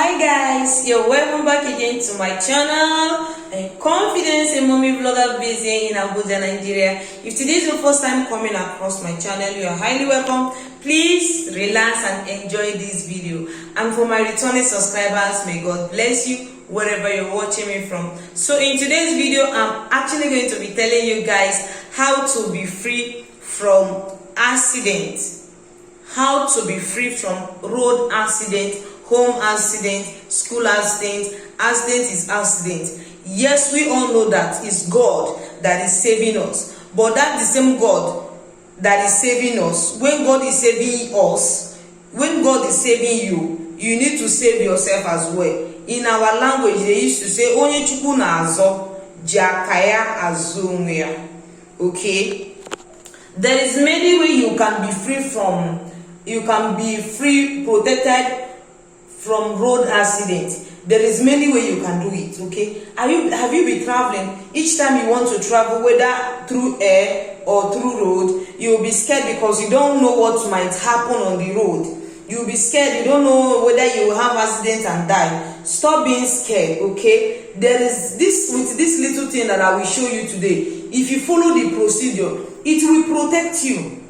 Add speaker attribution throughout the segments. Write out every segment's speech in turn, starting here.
Speaker 1: Hi guys, you're welcome back again to my channel, Confidence and Mommy Vlogger based in Abuja, Nigeria. If today is your first time coming across my channel, you are highly welcome. Please relax and enjoy this video. And for my returning subscribers, may God bless you wherever you're watching me from. So in today's video, I'm actually going to be telling you guys how to be free from accidents. How to be free from road accident, home accident, school accident. Accident is accident. Yes, we all know that it's God that is saving us, but that the same God that is saving us, when God is saving us, when God is saving you, you need to save yourself as well. In our language, they used to say onye chukwu na azo jakaya azumya. Okay, there is many ways you can be free from, protected from road accident. There is many ways you can do it. Okay, have you been traveling? Each time you want to travel, whether through air or through road, you'll be scared because you don't know what might happen on the road. You'll be scared. You don't know whether you will have accident and die. Stop being scared. Okay, there is this with this little thing that I will show you today. If you follow the procedure, it will protect you.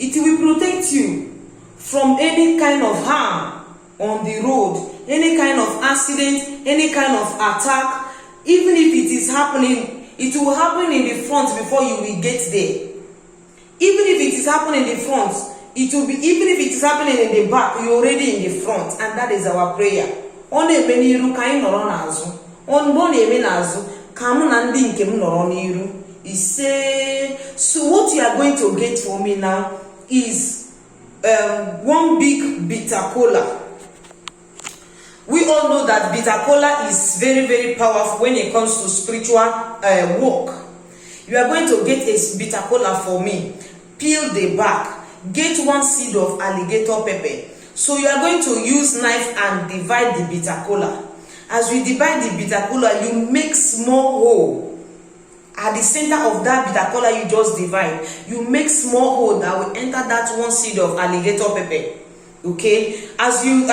Speaker 1: It will protect you from any kind of harm on the road, any kind of accident, any kind of attack. Even if it is happening, it will happen in the front before you will get there. Even if it is happening in the front, it will be, even if it is happening in the back, you're already in the front. And that is our prayer. On a meniru kain noronazu, on bone menazu, kamu nandi inkem noroniru. He say, so what you are going to get for me now is one big bitter cola. We all know that bitter cola is very, very powerful when it comes to spiritual work. You are going to get a bitter cola for me. Peel the back. Get one seed of alligator pepper. So you are going to use knife and divide the bitter cola. As we divide the bitter cola, you make small hole. At the center of that bitter cola you just divide, you make small hole that will enter that one seed of alligator pepper. Okay, as you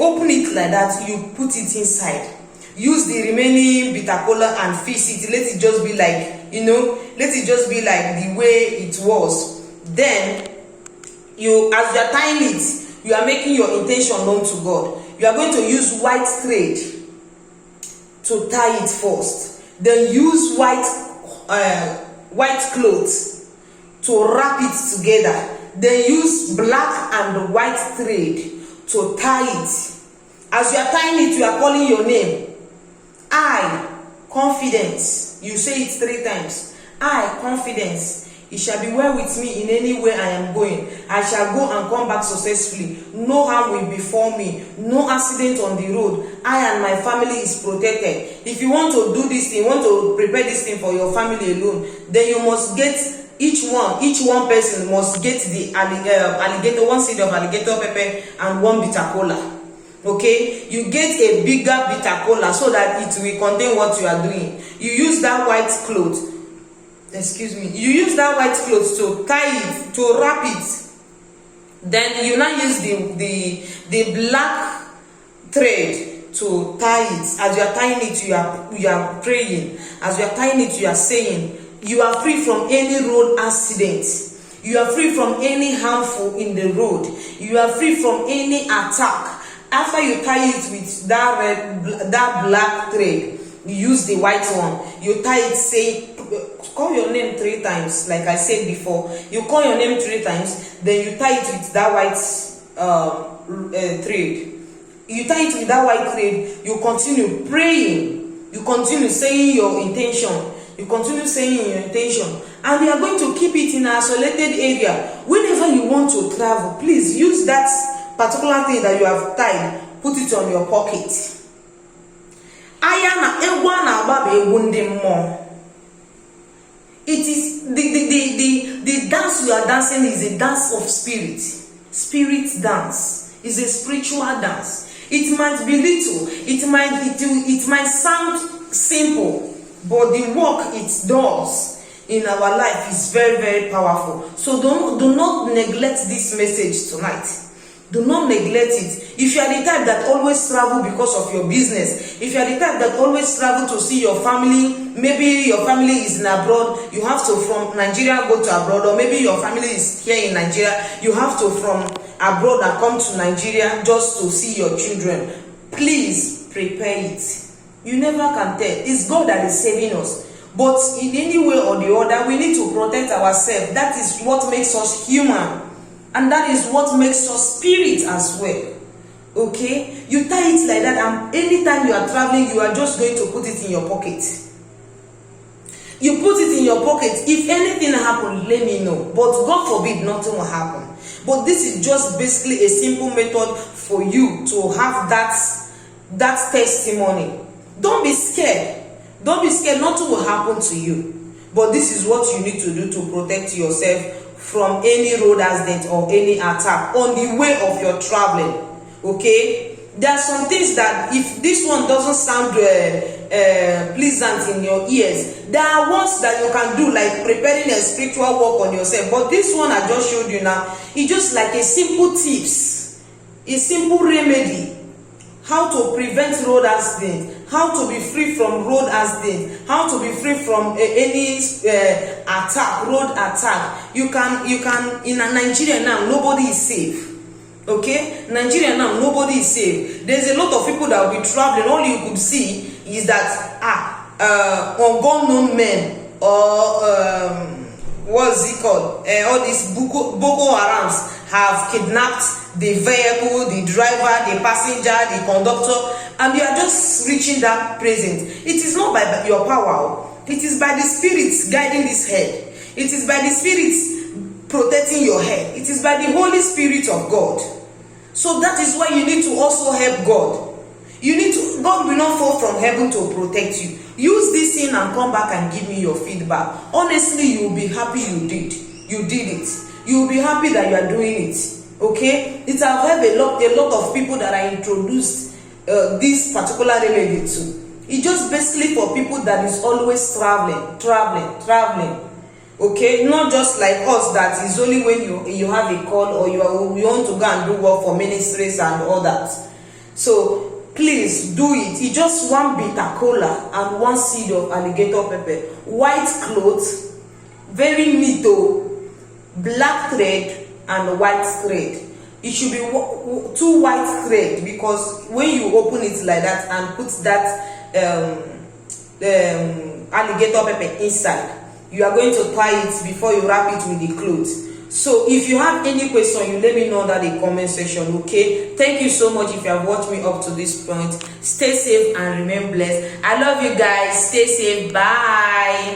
Speaker 1: open it like that, you put it inside. Use the remaining bitter cola and fix it. Let it just be like, let it just be like the way it was. Then as you are tying it, you are making your intention known to God. You are going to use white thread to tie it first. Then use white cloth to wrap it together. Then use black and white thread to tie it. As you are tying it, you are calling your name. I, confidence. You say it 3 times. I, confidence. It shall be well with me in any way I am going. I shall go and come back successfully. No harm will befall me. No accident on the road. I and my family is protected. If you want to do this thing, you want to prepare this thing for your family alone, then you must get each one person must get the alligator, one seed of alligator pepper and one bitter cola. Okay, you get a bigger bitter cola so that it will contain what you are doing. You use that white cloth. You use that white cloth to tie it, to wrap it. Then you now use the black thread to tie it. As you are tying it, you are praying. As you are tying it, you are saying, you are free from any road accident. You are free from any harmful in the road. You are free from any attack. After you tie it with that black thread, you use the white one. You tie it, say, call your name 3 times, like I said before. You call your name 3 times, then you tie it with that white thread. You tie it with that white thread. You continue praying. You continue saying your intention. You continue saying your intention, and you are going to keep it in an isolated area. Whenever you want to travel, please use that particular thing that you have tied. Put it on your pocket. It is the dance you are dancing is a dance of spirit. Spirit dance is a spiritual dance. It might be little. It might sound simple. But the work it does in our life is very, very powerful. So do not neglect this message tonight. Do not neglect it. If you are the type that always travel because of your business, if you are the type that always travel to see your family, maybe your family is in abroad, you have to from Nigeria go to abroad, or maybe your family is here in Nigeria, you have to from abroad and come to Nigeria just to see your children. Please prepare it. You never can tell. It's God that is saving us. But in any way or the other, we need to protect ourselves. That is what makes us human. And that is what makes us spirit as well. Okay? You tie it like that, and anytime you are traveling, you are just going to put it in your pocket. You put it in your pocket. If anything happens, let me know. But God forbid, nothing will happen. But this is just basically a simple method for you to have that testimony. Don't be scared. Don't be scared. Nothing will happen to you. But this is what you need to do to protect yourself from any road accident or any attack on the way of your traveling. Okay? There are some things that if this one doesn't sound pleasant in your ears, there are ones that you can do, like preparing a spiritual work on yourself. But this one I just showed you now, it's just like a simple tips, a simple remedy. How to prevent road accident, how to be free from road accident, how to be free from any attack, road attack. You can in Nigeria now, nobody is safe. Okay, Nigeria now, nobody is safe. There's a lot of people that will be traveling. All you could see is that unknown men, or what's it called? All these Boko Harams have kidnapped the vehicle, the driver, the passenger, the conductor, and you are just reaching that present. It is not by your power. It is by the spirits guiding this head. It is by the spirits protecting your head. It is by the Holy Spirit of God. So that is why you need to also help God. God will not fall from heaven to protect you. Use this thing and come back and give me your feedback. Honestly, you will be happy you did it. You will be happy that you are doing it. Okay? It have helped a lot of people that I introduced this particular remedy to. It's just basically for people that is always traveling. Okay? Not just like us, that is only when you have a call, or you want to go and do work for ministries and all that. So please do it. It's just one bitter cola and one seed of alligator pepper, white cloth, very neat, black thread and white thread. It should be 2 white thread, because when you open it like that and put that alligator pepper inside, you are going to tie it before you wrap it with the clothes. So if you have any question, you let me know that in the comment section. Okay, thank you so much if you have watched me up to this point. Stay safe and remain blessed. I love you guys. Stay safe. Bye.